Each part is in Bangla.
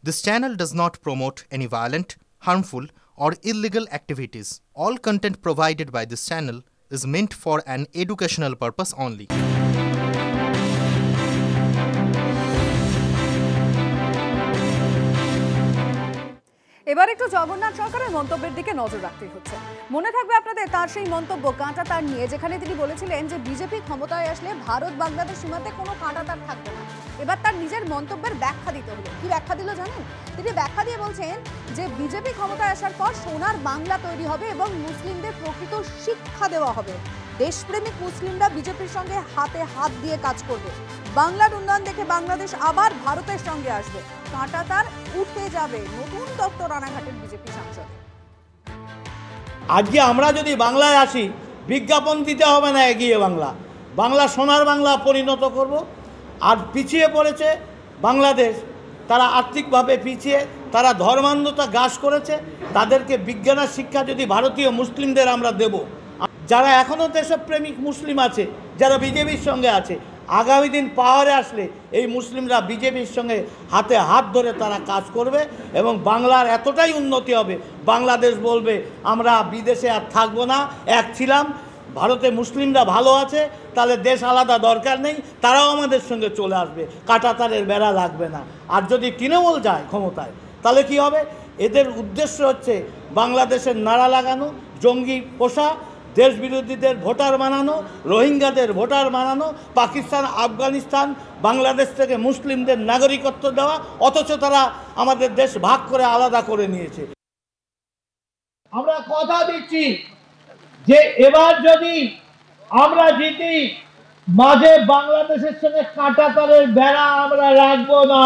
This channel does not promote any violent, harmful, or illegal activities. All content provided by this channel is meant for an educational purpose only. এবার একটু জগন্নাথ সরকারের মন্তব্যের দিকে নজর রাখতে হচ্ছে। মনে থাকবে আপনাদের তার সেই মন্তব্য কাঁটা তার নিয়ে, যেখানে তিনি বলেছিলেন যে বিজেপি ক্ষমতায় আসলে ভারত বাংলাদেশ সীমান্তে কোনো কাঁটা তার থাকবে না। এবার তার নিজের মন্তব্যের ব্যাখ্যা দিতে হলো। কি ব্যাখ্যা দিল জানেন? তিনি ব্যাখ্যা দিয়ে বলছেন যে বিজেপি ক্ষমতায় আসার পর সোনার বাংলা তৈরি হবে এবং মুসলিমদের প্রকৃত শিক্ষা দেওয়া হবে। দেশপ্রেমিক মুসলিমরা বিজেপির সঙ্গে হাতে হাত দিয়ে কাজ করবে। বাংলার উন্নয়ন দেখে বাংলাদেশ আবার ভারতের সঙ্গে আসবে। কাঁটা তার উঠে যাবে নতুন তত্ত্ব রানাঘাটের বিজেপি সাংসদ। আজকে আমরা যদি বাংলায় আসি, বিজ্ঞাপন দিতে হবে না এগিয়ে বাংলা, বাংলা সোনার বাংলা পরিণত করব। আর পিছিয়ে পড়েছে বাংলাদেশ, তারা আর্থিকভাবে পিছিয়ে, তারা ধর্মান্ধতা গ্রাস করেছে। তাদেরকে বিজ্ঞানের শিক্ষা যদি ভারতীয় মুসলিমদের আমরা দেব, যারা এখনও দেশপ্রেমিক মুসলিম আছে, যারা বিজেপির সঙ্গে আছে, আগামী দিন পাওয়ারে আসলে এই মুসলিমরা বিজেপির সঙ্গে হাতে হাত ধরে তারা কাজ করবে এবং বাংলার এতটাই উন্নতি হবে, বাংলাদেশ বলবে আমরা বিদেশে আর থাকবো না, এক ছিলাম, ভারতে মুসলিমরা ভালো আছে, তাহলে দেশ আলাদা দরকার নেই, তারাও আমাদের সঙ্গে চলে আসবে, কাঁটাতারের বেড়া লাগবে না। আর যদি তৃণমূল যায় ক্ষমতায়, তাহলে কি হবে? এদের উদ্দেশ্য হচ্ছে বাংলাদেশের নাড়া লাগানো, জঙ্গি পোষা, দেশ বিরোধীদের ভোটার বানানো, রোহিঙ্গাদের ভোটার বানানো, পাকিস্তান, আফগানিস্তান, বাংলাদেশ থেকে মুসলিমদের নাগরিকত্ব দেওয়া, অথচ তারা আমাদের দেশ ভাগ করে আলাদা করে নিয়েছে। আমরা কথা দিচ্ছি যে এবার যদি আমরা জিতি, মাঝে বাংলাদেশের সঙ্গে কাঁটাতারের বেড়া আমরা রাখবো না।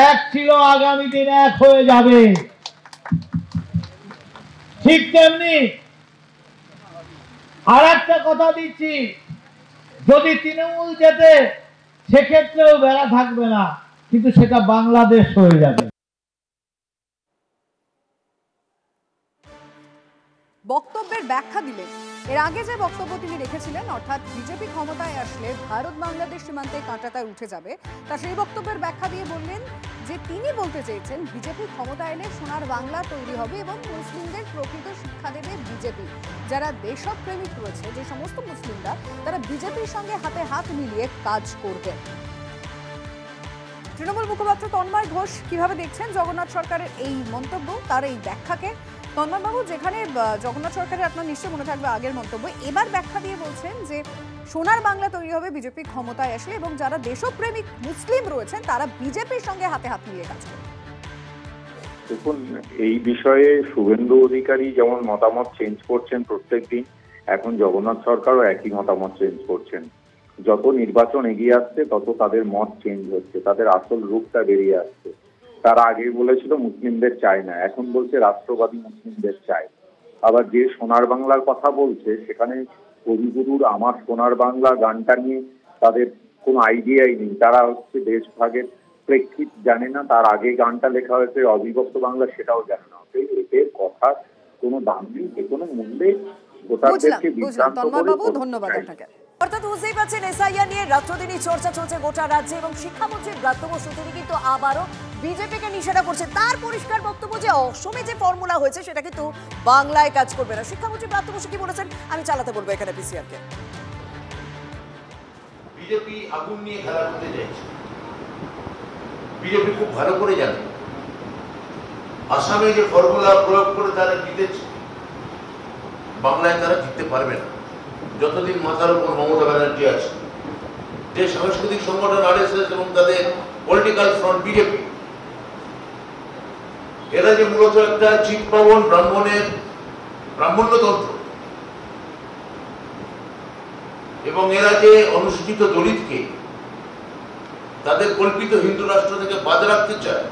এক ছিল, আগামী দিন এক হয়ে যাবে। ঠিক তেমনি আর একটা কথা দিচ্ছি, যদি তৃণমূল যেতে, সেক্ষেত্রেও বেড়া থাকবে না, কিন্তু সেটা বাংলাদেশ হয়ে যাবে। বক্তব্যের ব্যাখ্যা দিলেন। এর আগে যে বক্তব্য তিনি রেখেছিলেন, অর্থাৎ বিজেপি ক্ষমতায় আসলে ভারত বাংলাদেশ সীমান্তে কাঁটাতার উঠে যাবে, তা সেই বক্তব্যের ব্যাখ্যা দিয়ে বললেন যে তিনি বলতে চেয়েছেন বিজেপি ক্ষমতায় এলে সোনার বাংলা তৈরি হবে এবং মুসলিমদের প্রকৃত শিক্ষা দেবে বিজেপি। যারা দেশপ্রেমিক রয়েছে, যে সমস্ত মুসলিমরা, তারা বিজেপির সঙ্গে হাতে হাত মিলিয়ে কাজ করবে। তৃণমূল মুখপাত্র তন্ময় ঘোষ কিভাবে দেখছেন জগন্নাথ সরকারের এই মন্তব্য, তার এই ব্যাখ্যাকে? তন্ময়বাবু, যেখানে জগন্নাথ সরকারের আপনার নিশ্চয় মনে থাকবে আগের মন্তব্য, এবার ব্যাখ্যা দিয়ে বলছেন যে সোনার বাংলা তৈরি হবে বিজেপি ক্ষমতায় আসলে এবং যারা দেশপ্রেমিক মুসলিম রয়েছেন তারা বিজেপির সঙ্গে হাতে হাত মিলিয়ে কাজ করবে। দেখুন, এই বিষয়ে শুভেন্দু অধিকারী যেমন মতামত চেঞ্জ করছেন প্রত্যেকদিন, এখন জগন্নাথ সরকারও একই মতামত চেঞ্জ করছেন। যত নির্বাচন এগিয়ে আসছে তত তাদের মত চেঞ্জ হচ্ছে, তাদের আসল রূপটা বেরিয়ে আসছে। তারা আগে বলেছিল মুসলিমদের চায় না, এখন বলছে রাষ্ট্রবাদী মুসলিমদের চায়। আবার যে সোনার বাংলার কথা বলছে, সেখানে কবিগুরুর আমার সোনার বাংলা গানটা নিয়ে তাদের কোনো আইডিয়াই নেই। তারা হচ্ছে দেশভাগের প্রেক্ষিত জানে না, তার আগে গানটা লেখা হয়েছে অবিভক্ত বাংলা, সেটাও জানে না। এদের কথা কোনো দাম নেই, যে কোনো মূল্যে ভোটারদেরকে বিভ্রান্ত করে। ধন্যবাদ আপনাকে। অর্থাৎ বুঝতেই পারছেন, এসআইআর নিয়ে রাত্রদিনই চর্চা চলছে গোটা রাজ্যে এবং শিক্ষামন্ত্রী ব্রাত্য বসু তিনি কিন্তু আবারও বিজেপিকে নিষেধ করছে। তার পরিষ্কার বক্তব্য যে অসমে যে ফর্মুলা হয়েছে সেটা কিন্তু বাংলায় কাজ করবে না। শিক্ষামন্ত্রী ব্রাত্য বসু কি বলেছেন আমি চালাতে বলবো এখানে পিসিআরকে। বিজেপি আগুন নিয়ে খেলা করতে চাইছে। বিজেপি খুব ভালো করে জানে আসামে যে ফর্মুলা প্রয়োগ করে তারা জিতেছে, বাংলায় তারা জিততে পারবে না যতদিন মাথার উপর মমতা ব্যানার্জি আছে। যে সাংস্কৃতিক সংগঠন আরএসএস এবং তাদের পলিটিক্যাল ফ্রন্ট বিজেপি, এরা যে মূলত একটা চিৎপাবন ব্রাহ্মণ্যতন্ত্র এবং এরা যে অনুসূচিত দলিতকে তাদের কল্পিত হিন্দু রাষ্ট্র থেকে বাদ রাখতে চায়,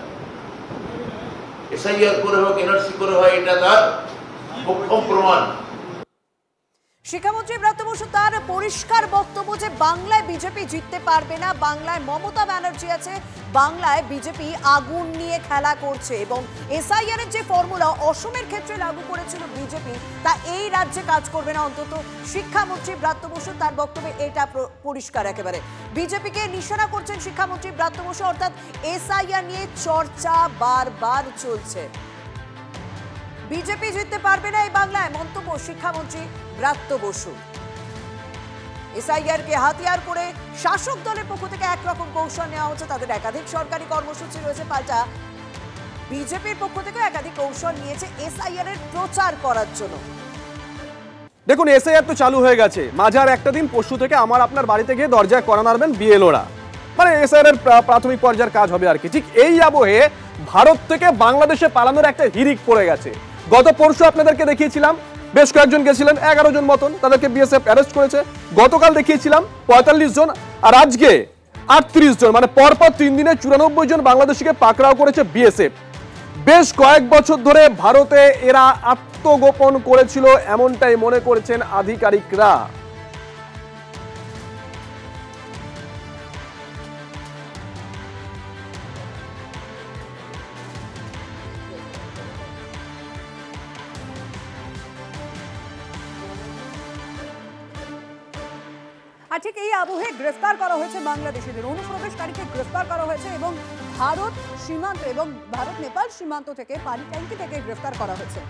এসআইআর করে হোক, এনআরসি করে হয়, এটা তার মোক্ষম প্রমাণ। শিক্ষামন্ত্রী ব্রাত্য বসু তার পরিষ্কার বক্তব্য যে বাংলায় বিজেপি জিততে পারবে না, বাংলায় মমতা ব্যানার্জি আছে, বাংলায় বিজেপি আগুন নিয়ে খেলা করছে এবং এসআইআর এর যে ফর্মুলা অসমের ক্ষেত্রে লাগু করেছিল বিজেপি তা এই রাজ্যে কাজ করবে না। অন্তত শিক্ষামন্ত্রী ব্রাত্য বসু তার বক্তব্যে এটা পরিষ্কার একেবারে। বিজেপিকে নিশানা করছেন শিক্ষামন্ত্রী ব্রাত্য বসু, অর্থাৎ এসআইআর নিয়ে চর্চা বারবার চলছে। বিজেপি জিততে পারবে না এই বাংলায়, মন্তব্য শিক্ষামন্ত্রী ব্রাত্য বসু। এসআইআর কে হাতিয়ার করে শাসক দলের পক্ষ থেকে একরকম কৌশল নেওয়া হচ্ছে, তাদের একাধিক সরকারি কর্মসূচি রয়েছে, পাল্টা বিজেপির পক্ষ থেকে একাধিক কৌশল নিয়েছে এসআইআর এর প্রচার করার জন্য। দেখুন, এসআইআর তো চালু হয়ে গেছে, মাঝার একটা দিন পরশু থেকে আমার আপনার বাড়িতে গিয়ে দরজায় করা নাড়বেন বিএলওরা, মানে এসআইআর এর প্রাথমিক পর্যায়ের কাজ হবে আর কি। ঠিক এই আবহে ভারত থেকে বাংলাদেশে পালানোর একটা হিড়িক পড়ে গেছে। গত পরশু আপনাদেরকে দেখিয়েছিলাম বেশ কয়েকজন গেছিলেন, 11 জন মতন, তাদেরকে বিএসএফ অ্যারেস্ট করেছে। গতকাল দেখিয়েছিলাম 45 জন, আর আজকে 38 জন, মানে পরপর 3 দিনে 94 জন বাংলাদেশিকে পাকড়াও করেছে বিএসএফ। বেশ কয়েক বছর ধরে ভারতে এরা আত্মগোপন করেছিল এমনটাই মনে করছেন আধিকারিকরা। আর ঠিক এই আবহে গ্রেফতার করা হয়েছে বাংলাদেশিদের, অনুপ্রবেশকারীকে গ্রেফতার করা হয়েছে এবং ভারত সীমান্ত এবং ভারত নেপাল সীমান্ত থেকে পানি ট্যাঙ্কি থেকে গ্রেফতার করা হয়েছে।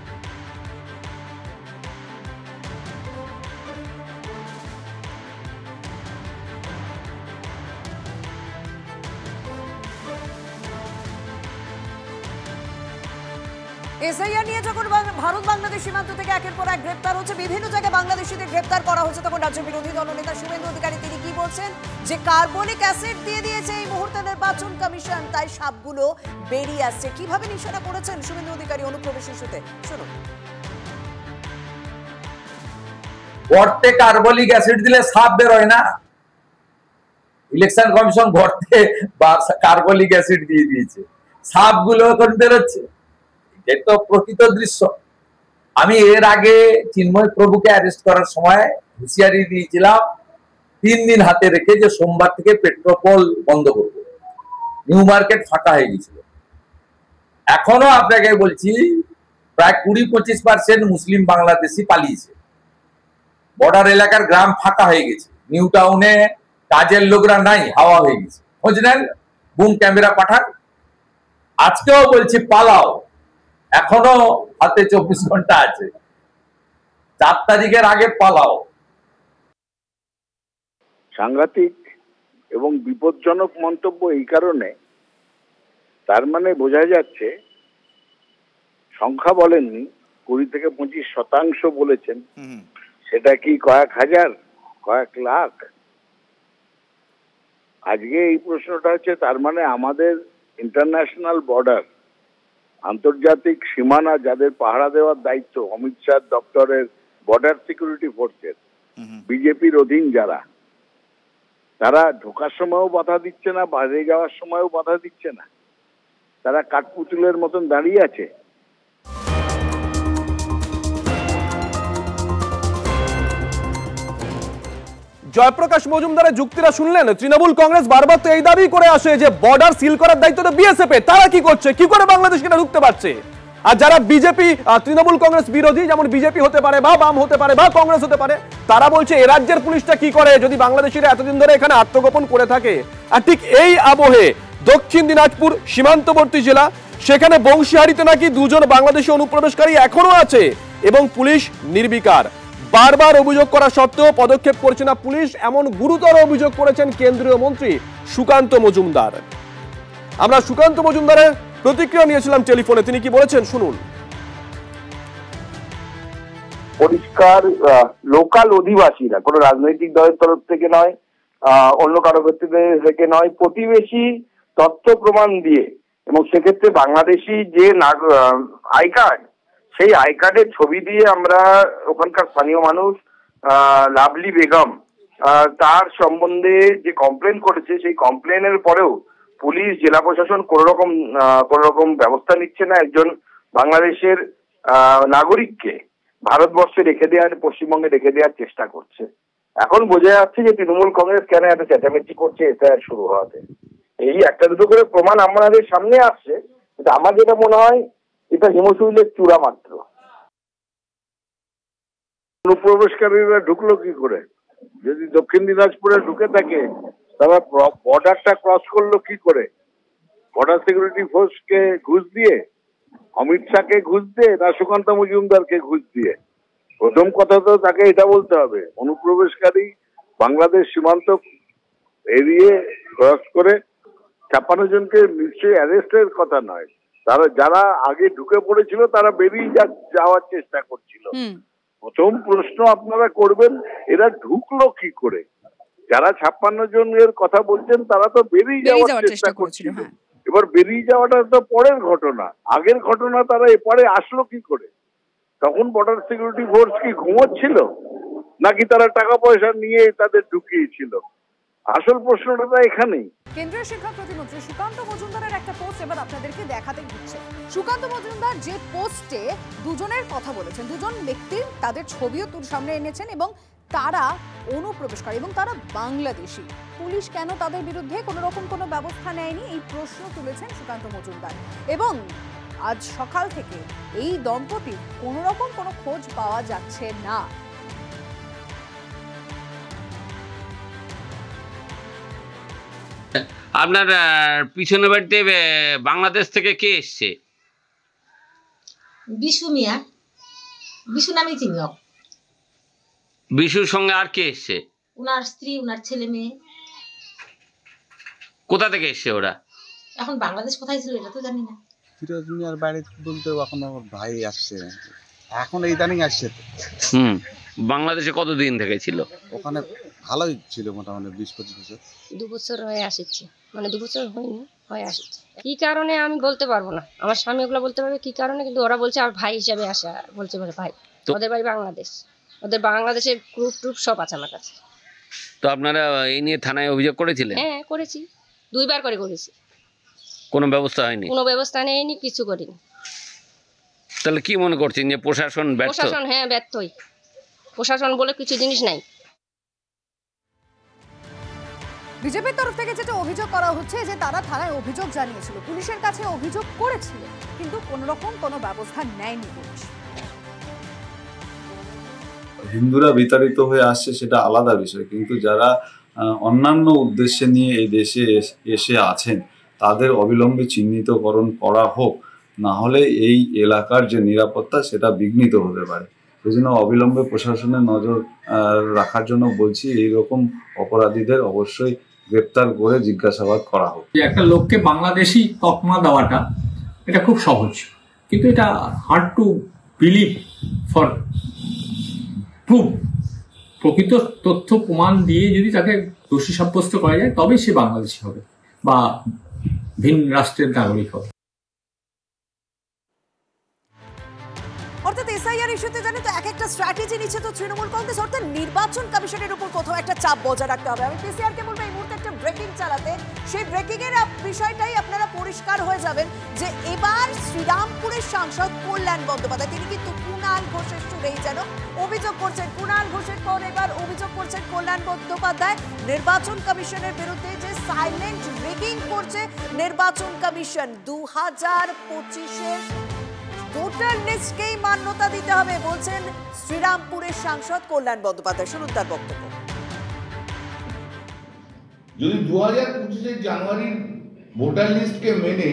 এসআইআর নিয়ে যখন ভারত বাংলাদেশ সীমান্ত থেকে একের পর এক গ্রেপ্তার হচ্ছে, বিভিন্ন জায়গায় বাংলাদেশিদের গ্রেপ্তার করা হচ্ছে, তখন রাজ্যের বিরোধী দলনেতা শুভেন্দু অধিকারী তিনি কি বলছেন, যে কার্বনিক অ্যাসিড দিয়ে দিয়েছে এই মুহূর্তে নির্বাচন কমিশন, তাই সাপগুলো বেরিয়ে আসছে। কিভাবে নিশানা করেছেন শুভেন্দু অধিকারী অনুপ্রবেশ ইস্যুতে, শুনুন। গর্তে কার্বনিক অ্যাসিড দিলে সাপ বেরোয় না, ইলেকশন কমিশন গর্তে কার্বনিক অ্যাসিড দিয়ে দিয়েছে, সাপগুলো এখন বেরোচ্ছে। এটা তো প্রকৃত দৃশ্য। আমি এর আগে চিন্ময় প্রভুকে অ্যারেস্ট করার সময় হুঁশিয়ারি দিয়েছিলাম 3 দিন হাতে রেখে যে সোমবার থেকে পেট্রোপল বন্ধ করবো। নিউ মার্কেট ফাঁকা হয়ে গেছিল। এখনো আপনাকে বলছি প্রায় 20-25% মুসলিম বাংলাদেশি পালিয়েছে। বর্ডার এলাকার গ্রাম ফাঁকা হয়ে গেছে, নিউ টাউনে কাজের লোকরা নাই, হাওয়া হয়ে গেছে। খোঁজ নেন, বুম ক্যামেরা পাঠান। আজকেও বলছি পালাও, এখনো হাতে 24 ঘন্টা আছে, 4 তারিখের আগে পালাও। সাংঘাতিক এবং বিপজ্জনক মন্তব্য এই কারণে, তার মানে বোঝা যাচ্ছে, সংখ্যা বলেননি, 20-25% বলেছেন, সেটা কি কয়েক হাজার, কয়েক লাখ? আজকে এই প্রশ্নটা হচ্ছে, তার মানে আমাদের ইন্টারন্যাশনাল বর্ডার, আন্তর্জাতিক সীমানা যাদের পাহারা দেওয়ার দায়িত্ব অমিত শাহ দপ্তরের বর্ডার সিকিউরিটি ফোর্সের, বিজেপির অধীন যারা, তারা ঢোকার সময়ও বাধা দিচ্ছে না, বাইরে যাওয়ার সময়ও বাধা দিচ্ছে না, তারা কাঠপুতুলের মতন দাঁড়িয়ে আছে। জয়প্রকাশ মজুমদারের যুক্তিরা শুনলেন। তৃণমূল কংগ্রেস বারবার তো এই দাবি করে আসে যে বর্ডার সিল করার দায়িত্ব তো বিএসএফ এর, তারা কি করছে, কি করে বাংলাদেশকে ঢুকতে পারছে? আর যারা বিজেপি, তৃণমূল কংগ্রেস বিরোধী, যেমন বিজেপি হতে পারে বা বাম হতে পারে বা কংগ্রেস হতে পারে, তারা বলছে এ রাজ্যের পুলিশটা কি করে যদি বাংলাদেশিরা এতদিন ধরে এখানে আত্মগোপন করে থাকে। আর ঠিক এই আবহে দক্ষিণ দিনাজপুর সীমান্তবর্তী জেলা, সেখানে বংশীহারিতে নাকি 2 জন বাংলাদেশি অনুপ্রবেশকারী এখনো আছে এবং পুলিশ নির্বিকার। বারবার অভিযোগ করা সত্ত্বেও পদক্ষেপ করছে না পুলিশ, এমন গুরুতর অভিযোগ করেছেন কেন্দ্রীয় মন্ত্রী সুকান্ত মজুমদার। আমরা সুকান্ত মজুমদারের প্রতিক্রিয়া নিয়েছিলাম টেলিফোনে, তিনি কি বলেছেন শুনুন। পরিষ্কার লোকাল অধিবাসীরা, কোনো রাজনৈতিক দলের তরফ থেকে নয়, অন্য কারো থেকে নয়, প্রতিবেশী তথ্য প্রমাণ দিয়ে, এবং সেক্ষেত্রে বাংলাদেশি যে আই কার্ড, সেই আই কার্ডের ছবি দিয়ে আমরা ওখানকার স্থানীয় মানুষ লাভলি বেগম তার সম্বন্ধে যে কমপ্লেন করেছে, সেই কমপ্লেনের পরেও পুলিশ, জেলা প্রশাসন কোনো রকম ব্যবস্থা নিচ্ছে না একজন বাংলাদেশের নাগরিককে ভারতবর্ষে রেখে দেওয়ার, পশ্চিমবঙ্গে রেখে দেওয়ার চেষ্টা করছে। এখন বোঝা যাচ্ছে যে তৃণমূল কংগ্রেস কেন এত চেঁচামেচি করছে এসআইআর শুরু হওয়াতে। এই একটা দুটো করে প্রমাণ আমাদের সামনে আসছে, কিন্তু আমার যেটা মনে হয় এটা হিমশৈলের চূড়া মাত্র। অনুপ্রবেশকারীরা ঢুকলো কি করে? যদি দক্ষিণ দিনাজপুরে ঢুকে থাকে তারা বর্ডারটা ক্রস করলো কি করে? বর্ডার সিকিউরিটি ফোর্সকে ঘুষ দিয়ে, অমিত শাহকে ঘুষ দিয়ে, না সুকান্ত মজুমদারকে ঘুষ দিয়ে? প্রথম কথা তো তাকে এটা বলতে হবে, অনুপ্রবেশকারী বাংলাদেশ সীমান্ত এড়িয়ে ক্রস করে 56 জনকে নিশ্চয়ই অ্যারেস্টের কথা নয়। তারা যারা আগে ঢুকে পড়েছিল তারা বেরিয়ে যাওয়ার চেষ্টা করছিল। প্রথম প্রশ্ন আপনারা করবেন এরা ঢুকলো কি করে? যারা 56 জনের কথা বলছেন তারা তো বেরিয়ে যাওয়ার চেষ্টা করছিল। এবার বেরিয়ে যাওয়াটা তো পরের ঘটনা, আগের ঘটনা তারা এপারে আসলো কি করে? তখন বর্ডার সিকিউরিটি ফোর্স কি ঘুমোচ্ছিল, নাকি তারা টাকা পয়সা নিয়ে তাদের ঢুকিয়েছিল? আসল প্রশ্নটা তো এখানেই। কেন্দ্রীয় শিক্ষা প্রতিমন্ত্রী সুকান্ত মজুমদারের একটা পোস্ট এবার আপনাদেরকে দেখাতে হচ্ছে। সুকান্ত মজুমদার যে পোস্টে দুজনের কথা বলেছেন, দুজন ব্যক্তির তাদের ছবিও সামনে এনেছেন এবং তারা অনুপ্রবেশকারী এবং তারা বাংলাদেশি। পুলিশ কেন তাদের বিরুদ্ধে কোনো রকম কোনো ব্যবস্থা নেয়নি এই প্রশ্ন তুলেছেন সুকান্ত মজুমদার। এবং আজ সকাল থেকে এই দম্পতির কোনো রকম কোনো খোঁজ পাওয়া যাচ্ছে না। আপনার পিছনে বাড়িতে বাংলাদেশ থেকে কে এসছে? বিশু মিয়া, বিশু নামে চিনি। বিশুর সঙ্গে আর কে এসছে? উনার স্ত্রী, উনার ছেলে মেয়ে। কোথা থেকে এসছে ওরা? এখন বাংলাদেশ কোথায় ছিল এটা তো জানি না। ফিরোজ মিয়ার বাড়ি বলতে এখন আমার ভাই আসছে, এখন ইদানিং আসছে। বাংলাদেশে কতদিন থেকে ছিল? ওখানে ভালোই ছিল, মোটামুটি 20-25 বছর। 2 বছর হয়ে আসছে, মানে 2 বছর হয়নি, হয়ে আসছে। কি কারণে আমি বলতে পারবো না, আমার স্বামী ওগুলো বলতে পারবে কি কারণে, কিন্তু ওরা বলছে আর ভাই হিসাবে আসা, বলছে বলে ভাই। ওদের বাড়ি বাংলাদেশ, ওদের বাংলাদেশের গ্রুপ ট্রুপ সব আছে আমার কাছে। তো আপনারা এই নিয়ে থানায় অভিযোগ করেছিলেন? হ্যাঁ করেছি, 2 বার করে করেছি। কোনো ব্যবস্থা হয়নি? কোনো ব্যবস্থা নেয়নি, কিছু করিনি। তাহলে কি মনে করছেন যে প্রশাসন ব্যর্থ? প্রশাসন হ্যাঁ ব্যর্থই, প্রশাসন বলে কিছু জিনিস নাই। বিজেপির তরফ থেকে যেটা অভিযোগ করা হচ্ছে যে তারা থানায় অভিযোগ জানিয়েছিল, পুলিশের কাছে অভিযোগ করেছিল, কিন্তু কোন রকম কোনো ব্যবস্থা নেয়নি পুলিশ। হিন্দুরা বিতাড়িত হয়ে আসছে সেটা আলাদা বিষয়, কিন্তু যারা অন্যান্য উদ্দেশ্যে নিয়ে এই দেশে এসে আছেন তাদের অবিলম্বে চিহ্নিতকরণ করা হোক, না হলে এই এলাকার যে নিরাপত্তা সেটা বিঘ্নিত হতে পারে। সেই জন্য অবিলম্বে প্রশাসনের নজর রাখার জন্য বলছি, এইরকম অপরাধীদের অবশ্যই গ্রেপ্তার করে জিজ্ঞাসাবাদ করা হোক। একটা লোককে বাংলাদেশি তকমা দেওয়াটা এটা খুব সহজ, কিন্তু এটা hard to believe for proof. প্রকৃত তথ্য প্রমাণ দিয়ে যদি তাকে দোষী সাব্যস্ত করা যায় তবেই সে বাংলাদেশি হবে বা ভিন রাষ্ট্রের নাগরিক হবে। অর্থাৎ এসআইআর ইস্যুতে জানি তো এক একটা স্ট্র্যাটেজি নিচ্ছে তো তৃণমূল কংগ্রেস, অর্থাৎ নির্বাচন কমিশনের উপর কোথাও একটা চাপ বজায় রাখতে হবে। আমি পিসিআরকে বলবো এই মুহূর্তে একটা ব্রেকিং চালাতে, সেই ব্রেকিং এর বিষয়টাই আপনারা পরিষ্কার হয়ে যাবেন যে এবার শ্রীরামপুরের সাংসদ কল্যাণ বন্দ্যোপাধ্যায় তিনি কিন্তু কুণাল ঘোষের সুরেই যেন অভিযোগ করছেন। কুণাল ঘোষের পর এবার অভিযোগ করছেন কল্যাণ বন্দ্যোপাধ্যায় নির্বাচন কমিশনের বিরুদ্ধে যে সাইলেন্ট রিগিং করছে নির্বাচন কমিশন। 2025-এর ভোটার লিস্টকেই মান্যতা দিতে হবে বলছেন শ্রীরামপুরের সাংসদ কল্যাণ বন্দ্যোপাধ্যায়। শুনুন তার বক্তব্য। যদি 2025-এর জানুয়ারির ভোটার লিস্টকে মেনে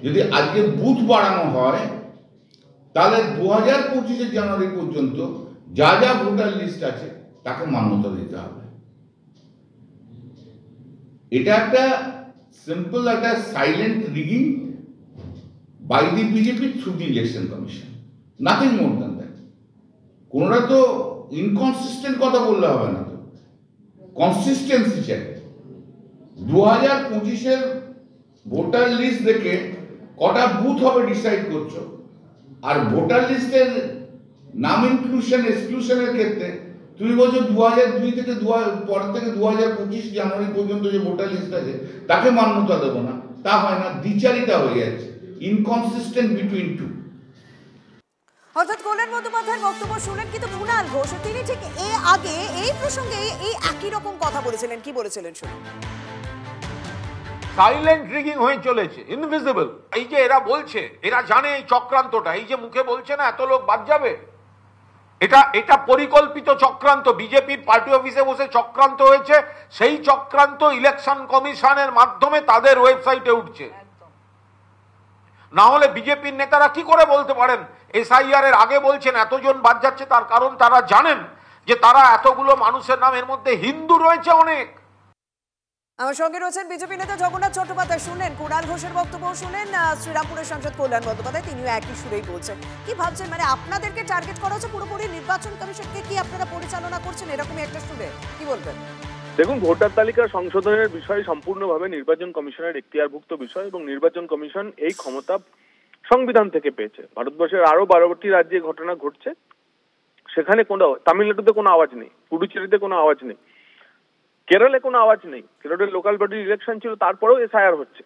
যদি আজকে বুথ বাড়ানো হয়, তাহলে 2025-এর জানুয়ারি পর্যন্ত যা যা ভোটার লিস্ট আছে তাকে মান্যতা দিতে হবে। এটা একটা সিম্পল একটা silent rigging by the BJP through the election commission, nothing more than that. কোনটা তো ইনকনসিস্টেন্ট কথা বললে হবে না, তো কনসিস্টেন্সি চাই। 2025-এর ভোটার লিস্ট দেখে কটা বুথ হবে ডিসাইড করছো, আর ভোটার লিস্টের নাম ইনক্লুশন এক্সক্লুশনের ক্ষেত্রে তুমি বলছো 2002 থেকে পর থেকে 2025 জানুয়ারি পর্যন্ত যে ভোটার লিস্ট আছে তাকে মান্যতা দেবো না, তা হয় না, দ্বিচারিতা হয়ে যাচ্ছে, ইনকনসিস্টেন্ট বিটুইন টু। অর্থাৎ কল্যাণ বন্দ্যোপাধ্যায়ের বক্তব্য শুনলেন, কিন্তু কুণাল ঘোষ তিনি ঠিক আগে এই প্রসঙ্গে এই একই রকম কথা বলেছিলেন। কি বলেছিলেন শুনুন। সাইলেন্ট রিগিং হয়ে চলেছে, ইনভিজিবল। এই যে এরা বলছে, এরা জানে এই চক্রান্তটা, এই যে মুখে বলছে না এত লোক বাদ যাবে, এটা পরিকল্পিত চক্রান্ত। বিজেপির পার্টি অফিসে বসে চক্রান্ত হয়েছে, সেই চক্রান্ত ইলেকশন কমিশনের মাধ্যমে তাদের ওয়েবসাইটে উঠছে। না হলে বিজেপির নেতারা কি করে বলতে পারেন এসআইআর এর আগে বলছেন এতজন বাদ যাচ্ছে? তার কারণ তারা জানেন যে তারা এতগুলো মানুষের নামের মধ্যে হিন্দু রয়েছে অনেক। আমার সঙ্গে রয়েছেন বিজেপি নেতা জগন্নাথ চট্টোপাধ্যায়। শুনলেন কুণাল ঘোষের বক্তব্য, শুনলেন শ্রীরামপুরের সাংসদ কল্যাণ বন্দ্যোপাধ্যায়, তিনিও একই সুরেই বলছেন। কি ভাবছেন, মানে আপনাদেরকে টার্গেট করা হচ্ছে পুরোপুরি নির্বাচন কমিশনকে কি আপনারা পরিচালনা করছেন এরকমই একটা সুরে? কি বলবেন? দেখুন, ভোটার তালিকা সংশোধনের বিষয় সম্পূর্ণভাবে নির্বাচন কমিশনের এখতিয়ারভুক্ত বিষয় এবং নির্বাচন কমিশন এই ক্ষমতা সংবিধান থেকে পেয়েছে। ভারতবর্ষের আরো 12টি রাজ্যে ঘটনা ঘটছে, সেখানে কোনো, তামিলনাড়ুতে কোনো আওয়াজ নেই, পুডুচেরিতে কোনো আওয়াজ নেই, কেরলে কোনো আওয়াজ নেই। কেরলের লোকাল বডির ইলেকশন ছিল, তারপরেও এসআইআর হচ্ছে।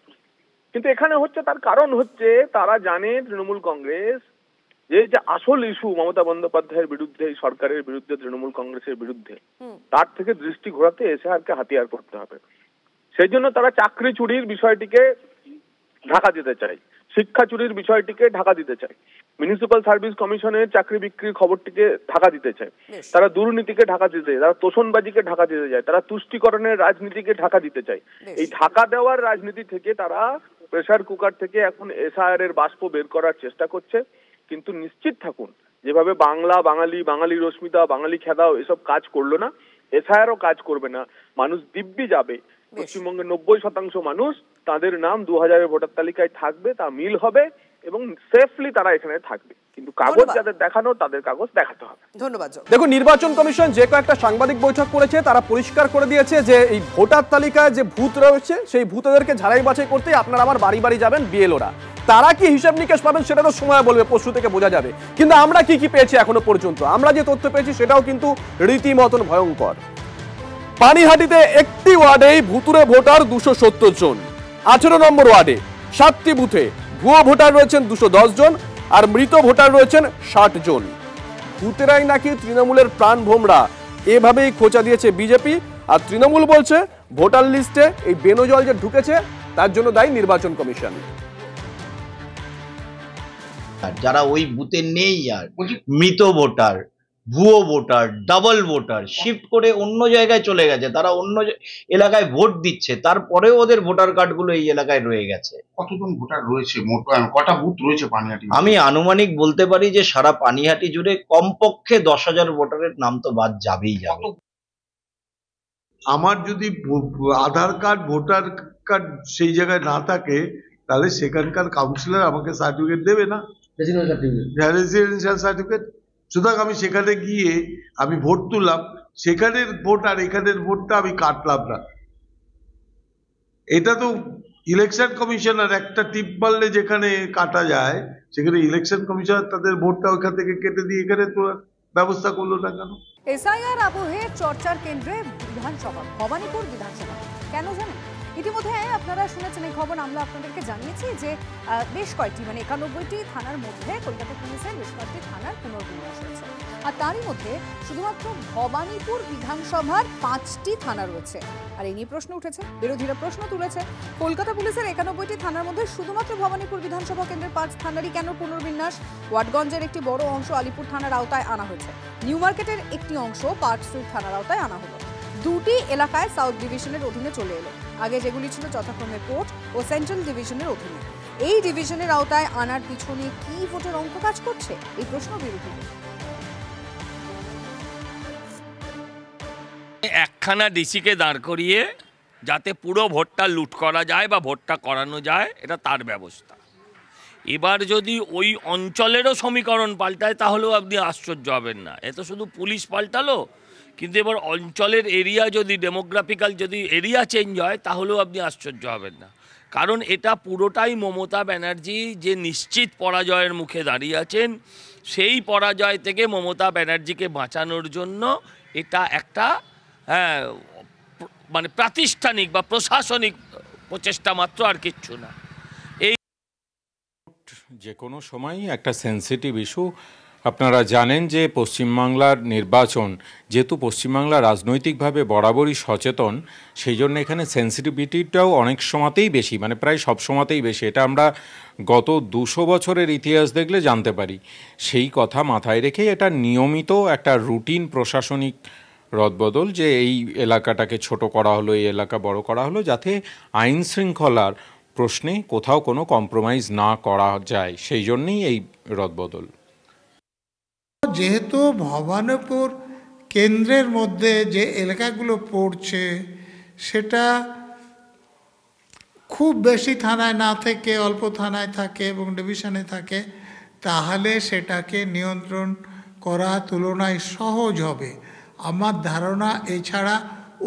কিন্তু এখানে হচ্ছে, তার কারণ হচ্ছে তারা জানে তৃণমূল কংগ্রেস যে আসল ইস্যু মমতা বন্দ্যোপাধ্যায়ের বিরুদ্ধে, এই সরকারের বিরুদ্ধে, তৃণমূল কংগ্রেসের বিরুদ্ধে, তার থেকে দৃষ্টি ঘোরাতে এসআইআরকে হাতিয়ার করতে হবে। সেই জন্য তারা চাকরি চুরির বিষয়টিকে ঢাকা দিতে চায়, শিক্ষা চুরির বিষয়টিকে ঢাকা দিতে চায়, মিউনিসিপ্যাল সার্ভিস কমিশনের চাকরি বিক্রির খবরটিকে ঢাকা দিতে চায়, তারা দুর্নীতিকে ঢাকা দিতে চায়, তারা তোষণবাজিকে ঢাকা দিতে চায়, তারা তুষ্টিকরণের রাজনীতিকে ঢাকা দিতে চায়। এই ঢাকা দেওয়ার রাজনীতি থেকে তারা প্রেসার কুকার থেকে এখন এসআইআর এর বাষ্প বের করার চেষ্টা করছে। কিন্তু নিশ্চিত থাকুন, যেভাবে বাংলা, বাঙালি রশ্মিতা, বাঙালি খেদাও এসব কাজ করলো না, এসআইআরও কাজ করবে না। মানুষ দিব্যি যাবে, পশ্চিমবঙ্গের 90% মানুষ তাদের নাম 2000-এর ভোটার তালিকায় থাকবে, তা মিল হবে এবং সেফলি তারা এখানে থাকবে। কিন্তু কাগজ যাদের দেখানো, তাদের কাগজ দেখাতে হবে। ধন্যবাদ। দেখো, নির্বাচন কমিশন যে কয়েকটা সাংবাদিক বৈঠক করেছে, তারা পরিষ্কার করে দিয়েছে যে এই ভোটার তালিকায় যে ভূত রয়েছে, সেই ভূতদেরকে ঝাড়াই বাছাই করতে আপনারা আমার বাড়ি বাড়ি যাবেন বিএলওরা। তারা কি হিসাব নিকাশ পাবেন সেটা তো সময় বলবে, পরশু থেকে বোঝা যাবে। কিন্তু আমরা কি কি পেয়েছি এখনো পর্যন্ত, আমরা যে তথ্য পেয়েছি সেটাও কিন্তু রীতিমতন ভয়ঙ্কর। পানিহাটিতে একটি ওয়ার্ডেই ভুতুরে ভোটার 270 জন, 18 নম্বর ওয়ার্ডে 7টি বুথে ভুয়ো ভোটার রয়েছেন 210 জন, আর মৃত ভোটার রয়েছেন 60 জন। ভূতেরাই নাকি তৃণমূলের প্রাণ ভোমরা, এভাবেই খোঁচা দিয়েছে বিজেপি। আর তৃণমূল বলছে ভোটার লিস্টে এই বেনজল যে ঢুকেছে তার জন্য দায়ী নির্বাচন কমিশন। যারা ওই বুথে নেই, আর মৃত ভোটার, ভুয়ো ভোটার, ডাবল ভোটার শিফট করে অন্য জায়গায় চলে গেছে, তারা অন্য এলাকায় ভোট দিচ্ছে, তারপরেও ওদের ভোটার কার্ডগুলো এই এলাকায় রয়ে গেছে। কতজন ভোটার রয়েছে, কটা বুথ রয়েছে পানিহাটি? আমি আনুমানিক বলতে পারি যে সারা পানিহাটি জুড়ে কমপক্ষে 10,000 ভোটারের নাম তো বাদ যাবেই যাবে। আমার যদি আধার কার্ড, ভোটার কার্ড সেই জায়গায় না থাকে, তাহলে সেখানকার কাউন্সিলর আমাকে সার্টিফিকেট দেবে না, রেসিডেন্সিয়াল সার্টিফিকেট। সুতরাং আমি সেখানে গিয়ে আমি ভোট তুললাম, সেখানের ভোট আর এখানের ভোটটা আমি কাটলাম না। এটা তো ইলেকশন কমিশনার একটা টিপ মারলে যেখানে কাটা যায়, সেখানে ইলেকশন কমিশনার তাদের ভোটটা ওইখান থেকে কেটে দিয়ে এখানে তোলার ব্যবস্থা করলো না কেন? এসআইআর আবহে চর্চার কেন্দ্রে বিধানসভা, ভবানীপুর বিধানসভা। কেন জানেন? ইতিমধ্যে আপনারা শুনেছেন এই খবর, আমরা আপনাদেরকে জানিয়েছি যে বেশ কয়েকটি, মানে 91টি থানার মধ্যে কলকাতা পুলিশের বেশ কয়েকটি থানার পুনর্বিন্যাস হয়েছে। আর তারই মধ্যে শুধুমাত্র ভবানীপুর বিধানসভার 5টি থানা রয়েছে। আর এই নিয়ে প্রশ্ন উঠেছে, বিরোধীরা প্রশ্ন তুলেছে, কলকাতা পুলিশের 91টি থানার মধ্যে শুধুমাত্র ভবানীপুর বিধানসভা কেন্দ্রের 5 থানারই কেন পুনর্বিন্যাস? ওয়াটগঞ্জের একটি বড় অংশ আলিপুর থানার আওতায় আনা হয়েছে, নিউ মার্কেটের একটি অংশ পার্ক স্ট্রিট থানার আওতায় আনা হলো। 2টি এলাকায় সাউথ ডিভিশনের অধীনে চলে এলো, আগে যেগুলি ছিল যথাক্রমে পোর্ট ও সেন্ট্রাল ডিভিশনের অধীনে। এই ডিভিশনের আওতায় আনার পিছনে কি ভোটের অঙ্ক কাজ করছে, এই প্রশ্ন বিরোধীদের। একখানা ডিসিকে দাঁড় করিয়ে যাতে পুরো ভোটটা লুট করা যায় বা ভোটটা করানো যায়, এটা তার ব্যবস্থা। এবার যদি ওই অঞ্চলেরও সমীকরণ পাল্টায় তাহলেও আপনি আশ্চর্য হবেন না। এ তো শুধু পুলিশ পাল্টালো, কিন্তু এবার অঞ্চলের এরিয়া যদি ডেমোগ্রাফিক্যাল যদি এরিয়া চেঞ্জ হয় তাহলেও আপনি আশ্চর্য হবেন না। কারণ এটা পুরোটাই মমতা ব্যানার্জি যে নিশ্চিত পরাজয়ের মুখে দাঁড়িয়ে আছেন, সেই পরাজয় থেকে মমতা ব্যানার্জিকে বাঁচানোর জন্য এটা একটা মানে প্রাতিষ্ঠানিক বা প্রশাসনিক প্রচেষ্টা মাত্র, আর কিচ্ছু না। এই যে কোনো সময়ই একটা সেন্সিটিভ ইস্যু, আপনারা জানেন যে পশ্চিমবাংলার নির্বাচন, যেহেতু পশ্চিমবাংলা রাজনৈতিকভাবে বরাবরই সচেতন, সেই জন্য এখানে সেন্সিটিভিটিটাও অনেক সময়তেই বেশি, মানে প্রায় সব সময়তেই বেশি। এটা আমরা গত 200 বছরের ইতিহাস দেখলে জানতে পারি। সেই কথা মাথায় রেখেই এটা নিয়মিত একটা রুটিন প্রশাসনিক রদবদল, যে এই এলাকাটাকে ছোট করা হলো, এই এলাকা বড় করা হলো, যাতে আইন শৃঙ্খলার প্রশ্নে কোথাও কোনো কম্প্রোমাইজ না করা যায়, সেই জন্যই এই রদবদল। যেহেতু ভবানীপুর কেন্দ্রের মধ্যে যে এলাকাগুলো পড়ছে সেটা খুব বেশি থানায় না থেকে অল্প থানায় থাকে এবং ডিভিশনে থাকে, তাহলে সেটাকে নিয়ন্ত্রণ করা তুলনায় সহজ হবে আমার ধারণা। এছাড়া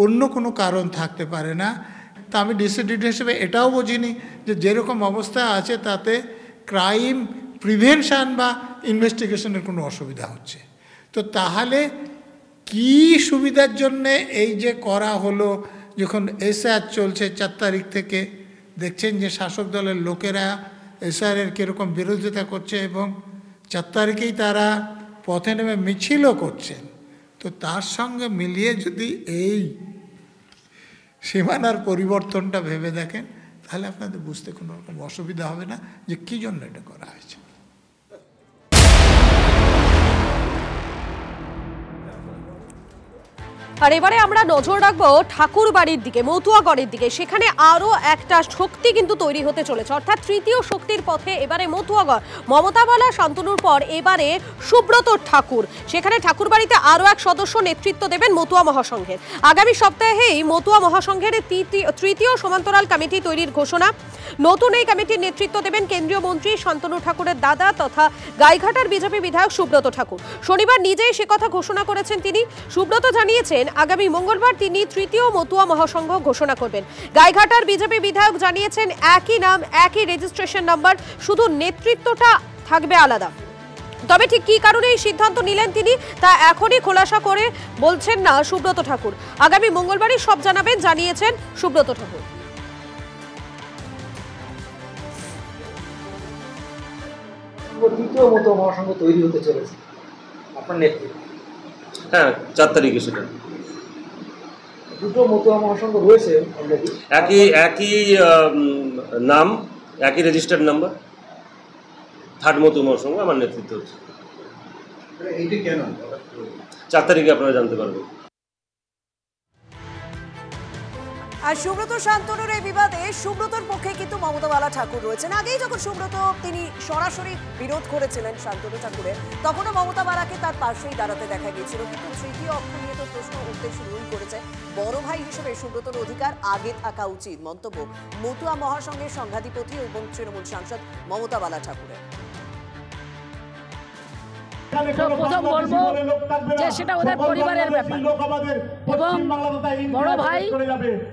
অন্য কোনো কারণ থাকতে পারে না। তা আমি ডিসিডিড হিসেবে এটাও বুঝিনি যে যেরকম অবস্থা আছে তাতে ক্রাইম প্রিভেনশন বা ইনভেস্টিগেশনের কোনো অসুবিধা হচ্ছে। তো তাহলে কি সুবিধার জন্যে এই যে করা হলো, যখন এসআর চলছে 4 তারিখ থেকে, দেখছেন যে শাসক দলের লোকেরা এসআরের কীরকম বিরোধিতা করছে এবং 4 তারিখেই তারা পথে নেমে মিছিলও করছেন। তো তার সঙ্গে মিলিয়ে যদি এই সীমানার পরিবর্তনটা ভেবে দেখেন, তাহলে আপনাদের বুঝতে কোনো রকম অসুবিধা হবে না যে কী জন্য এটা করা হয়েছে। আর এবারে আমরা নজর রাখবো ঠাকুর বাড়ির দিকে, মতুয়াগড়ের দিকে। সেখানে আরও একটা শক্তি কিন্তু তৈরি হতে চলেছে, অর্থাৎ তৃতীয় শক্তির পথে এবারে মতুয়াগড়। মমতা বালা শান্তনুর পর এবারে সুব্রত ঠাকুর, সেখানে ঠাকুর বাড়িতে আরও এক সদস্য নেতৃত্ব দেবেন মতুয়া মহাসংঘের। আগামী সপ্তাহেই মতুয়া মহাসংঘের তৃতীয় সমান্তরাল কমিটি তৈরির ঘোষণা। নতুন এই কমিটির নেতৃত্ব দেবেন কেন্দ্রীয় মন্ত্রী শান্তনু ঠাকুরের দাদা তথা গাইঘাটার বিজেপি বিধায়ক সুব্রত ঠাকুর। শনিবার নিজেই সে কথা ঘোষণা করেছেন তিনি। সুব্রত জানিয়েছেন আগামী মঙ্গলবার তিনি তৃতীয় মতুয়া মহাসংঘ ঘোষণা করবেন। গাইঘাটার বিজেপি বিধায়ক জানিয়েছেন একই নাম, একই রেজিস্ট্রেশন নাম্বার, শুধু নেতৃত্বটা থাকবে আলাদা। তবে ঠিক কী কারণে এই সিদ্ধান্ত নিলেন তিনি তা এখনই খোলাসা করে বলছেন না সুব্রত ঠাকুর। আগামী মঙ্গলবারই সব জানাবেন, জানিয়েছেন সুব্রত ঠাকুর। তৃতীয় মতো মহাসংঘ তৈরি হতে চলেছে আপনার নেতৃত্বে। হ্যাঁ, 4 তারিখে সেটা। দুটো মতুয়া মহাসংঘ রয়েছে অলরেডি, একই নাম, একই রেজিস্টার্ড নাম্বার। 3rd মতুয়া মহাসংঘ আমার নেতৃত্ব হচ্ছে। এইটা কেন 4 তারিখে আপনারা জানতে পারবেন। আর সুব্রত শান্তনুর এই বিবাদে সুব্রতর পক্ষে কিন্তু মমতা বালা ঠাকুর রয়েছেন। আগেই যখন সুব্রত তিনি সরাসরি বিরোধ করেছিলেন শান্তনু ঠাকুরের, তখনও মমতা বালাকে তার পাশেই দাঁড়াতে দেখা গিয়েছিল। কিন্তু তৃতীয় অক্ষ নিয়ে তো প্রশ্ন উঠতে শুরুই করেছে। বড় ভাই হিসেবে সুব্রতর অধিকার আগে থাকা উচিত, মন্তব্য মতুয়া মহাসংঘের সংঘাধিপতি এবং তৃণমূল সাংসদ মমতা বালা ঠাকুরের। প্রথম বলবো যে সেটা ওদের পরিবারের ব্যাপার এবং বড় ভাই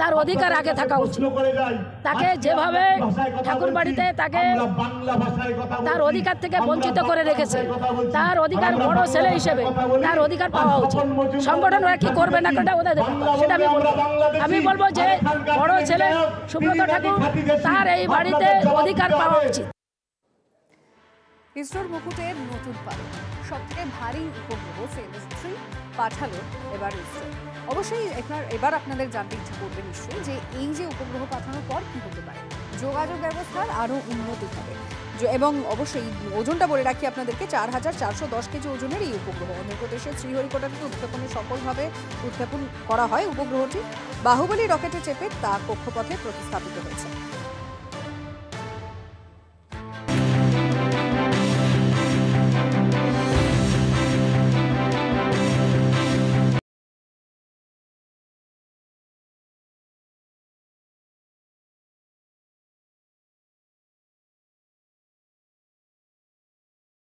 তার অধিকার আগে থাকা উচিত। তাকে যেভাবে ঠাকুর বাড়িতে তাকে তার অধিকার থেকে বঞ্চিত করে রেখেছে, তার অধিকার বড় ছেলে হিসেবে তার অধিকার পাওয়া উচিত। সংগঠন ওরা কি করবে না করবে ওদের সেটা আমি বলবো যে বড় ছেলে সুব্রত ঠাকুর তার এই বাড়িতে অধিকার পাওয়া উচিত। ইসরোর মুকুটের নতুন পালক, সবথেকে ভারী উপগ্রহ ফেমাস 3 পাঠালো এবার ইসরো। অবশ্যই এবার আপনাদের জানতে ইচ্ছা করবে নিশ্চয়ই যে এই যে উপগ্রহ পাঠানোর পর কি হতে পারে। যোগাযোগ ব্যবস্থার আরও উন্নতি হবে এবং অবশ্যই ওজনটা বলে রাখি আপনাদেরকে, 4410 কেজি ওজনের এই উপগ্রহ অন্ধ্রপ্রদেশের শ্রীহরিকোটাতে উৎক্ষেপণে সফলভাবে উৎক্ষেপণ করা হয়। উপগ্রহটি বাহুবলী রকেটে চেপে তা কক্ষপথে প্রতিস্থাপিত হয়েছে।